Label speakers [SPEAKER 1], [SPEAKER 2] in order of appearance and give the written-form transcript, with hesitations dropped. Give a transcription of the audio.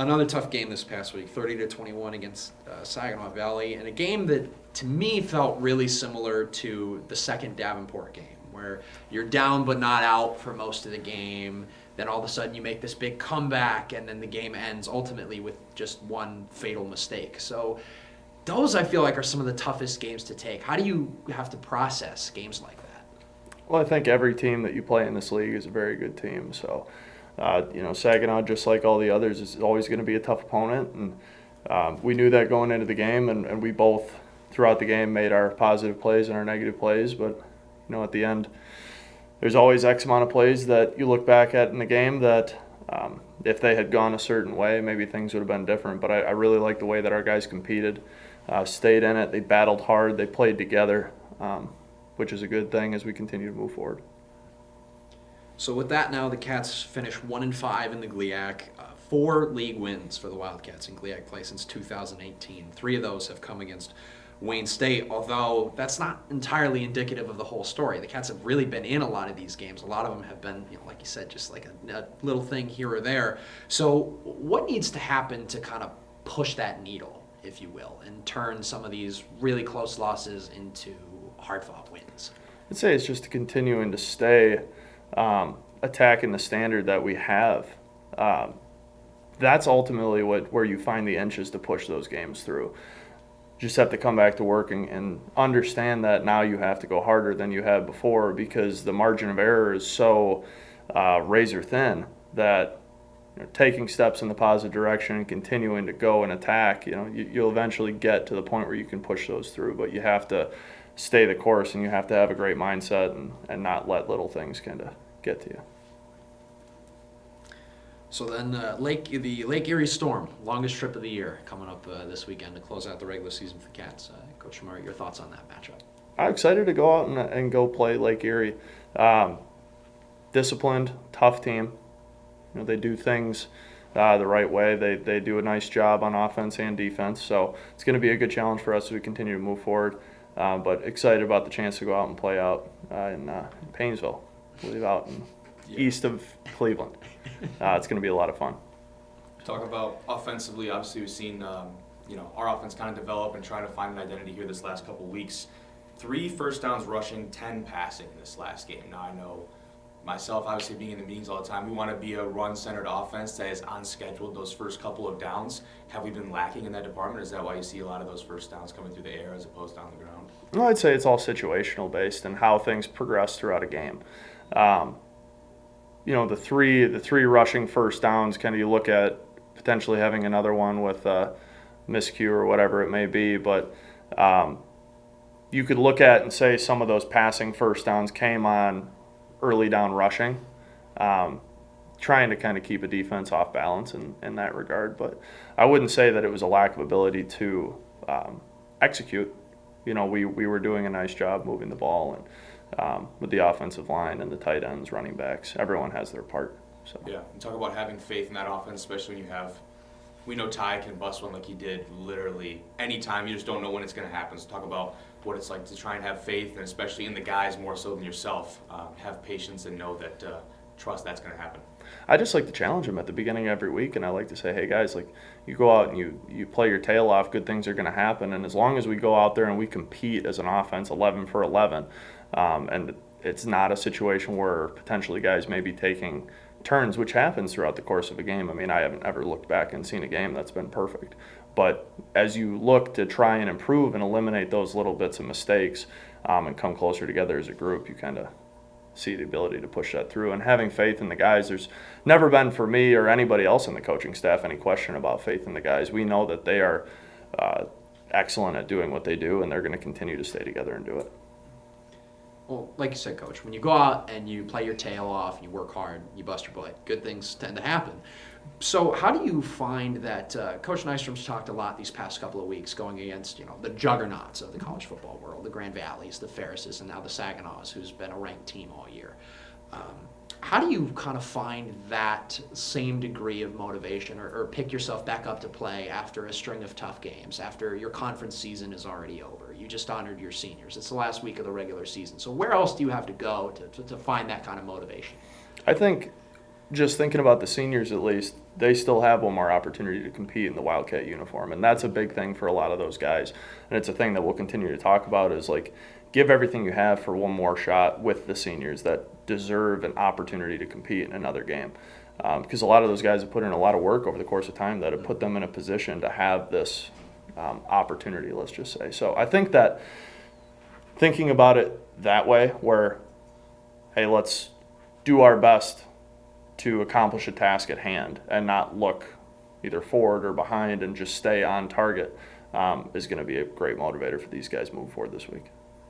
[SPEAKER 1] Another tough game this past week, 30-21 against Saginaw Valley, and a game that to me felt really similar to the second Davenport game, where you're down but not out for most of the game. Then all of a sudden you make this big comeback, and then the game ends ultimately with just one fatal mistake. So those, I feel like, are some of the toughest games to take. How do you have to process games like that?
[SPEAKER 2] Well, I think every team that you play in this league is a very good team. So, Saginaw, just like all the others, is always going to be a tough opponent. And we knew that going into the game, and we both, throughout the game, made our positive plays and our negative plays. But, at the end, there's always X amount of plays that you look back at in the game that if they had gone a certain way, maybe things would have been different. But I really like the way that our guys competed, stayed in it. They battled hard. They played together, which is a good thing as we continue to move forward.
[SPEAKER 1] So with that now, the Cats finish 1-5 in the GLIAC. 4 league wins for the Wildcats in GLIAC play since 2018. 3 of those have come against Wayne State, although that's not entirely indicative of the whole story. The Cats have really been in a lot of these games. A lot of them have been, like you said, just like a little thing here or there. So what needs to happen to kind of push that needle, if you will, and turn some of these really close losses into hard-fought wins?
[SPEAKER 2] I'd say it's just continuing to stay attacking the standard that we have. That's ultimately where you find the inches to push those games through. Just have to come back to work and understand that now you have to go harder than you have before, because the margin of error is so razor thin that taking steps in the positive direction and continuing to go and attack, you'll eventually get to the point where you can push those through. But you have to stay the course, and you have to have a great mindset and not let little things kind of get to you.
[SPEAKER 1] So then the Lake Eerie Storm, longest trip of the year, coming up this weekend to close out the regular season for Cats. Coach Chmura, your thoughts on that matchup?
[SPEAKER 2] I'm excited to go out and go play Lake Eerie. Disciplined, tough team. They do things the right way. They do a nice job on offense and defense. So it's going to be a good challenge for us as we continue to move forward. But excited about the chance to go out and play out in Paynesville, I believe, out in east of Cleveland. It's going to be a lot of fun.
[SPEAKER 3] Talk about offensively. Obviously, we've seen our offense kind of develop and try to find an identity here this last couple of weeks. 3 first downs rushing, 10 passing this last game. Now I know myself, obviously being in the meetings all the time, we want to be a run-centered offense that is on schedule those first couple of downs. Have we been lacking in that department? Is that why you see a lot of those first downs coming through the air as opposed down the ground?
[SPEAKER 2] Well, I'd say it's all situational based and how things progress throughout a game. The three rushing first downs, kind of you look at potentially having another one with a miscue or whatever it may be, but you could look at and say some of those passing first downs came on early down rushing, trying to kind of keep a defense off balance in that regard. But I wouldn't say that it was a lack of ability to execute. We were doing a nice job moving the ball, and with the offensive line and the tight ends, running backs, everyone has their part. So.
[SPEAKER 3] Yeah, and talk about having faith in that offense, especially when we know Ty can bust one like he did literally anytime. You just don't know when it's going to happen. So talk about what it's like to try and have faith, and especially in the guys more so than yourself, have patience and know that trust that's going to happen.
[SPEAKER 2] I just like to challenge them at the beginning of every week, and I like to say, hey guys, like you go out and you play your tail off, good things are going to happen. And as long as we go out there and we compete as an offense 11 for 11, and it's not a situation where potentially guys may be taking turns, which happens throughout the course of a game. I mean, I haven't ever looked back and seen a game that's been perfect. But as you look to try and improve and eliminate those little bits of mistakes and come closer together as a group, you kind of see the ability to push that through. And having faith in the guys, there's never been for me or anybody else in the coaching staff any question about faith in the guys. We know that they are excellent at doing what they do, and they're going to continue to stay together and do it.
[SPEAKER 1] Well, like you said, Coach, when you go out and you play your tail off, you work hard, you bust your butt, good things tend to happen. So how do you find that Coach Nystrom's talked a lot these past couple of weeks going against, the juggernauts of the college football world, the Grand Valleys, the Ferrises, and now the Saginaws, who's been a ranked team all year. How do you kind of find that same degree of motivation or pick yourself back up to play after a string of tough games, after your conference season is already over? You just honored your seniors. It's the last week of the regular season. So where else do you have to go to find that kind of motivation?
[SPEAKER 2] I think just thinking about the seniors at least, they still have one more opportunity to compete in the Wildcat uniform. And that's a big thing for a lot of those guys. And it's a thing that we'll continue to talk about is like, give everything you have for one more shot with the seniors that deserve an opportunity to compete in another game. Because a lot of those guys have put in a lot of work over the course of time that have put them in a position to have this opportunity, let's just say. So I think that thinking about it that way, where, hey, let's do our best to accomplish a task at hand and not look either forward or behind and just stay on target, is going to be a great motivator for these guys moving forward this week.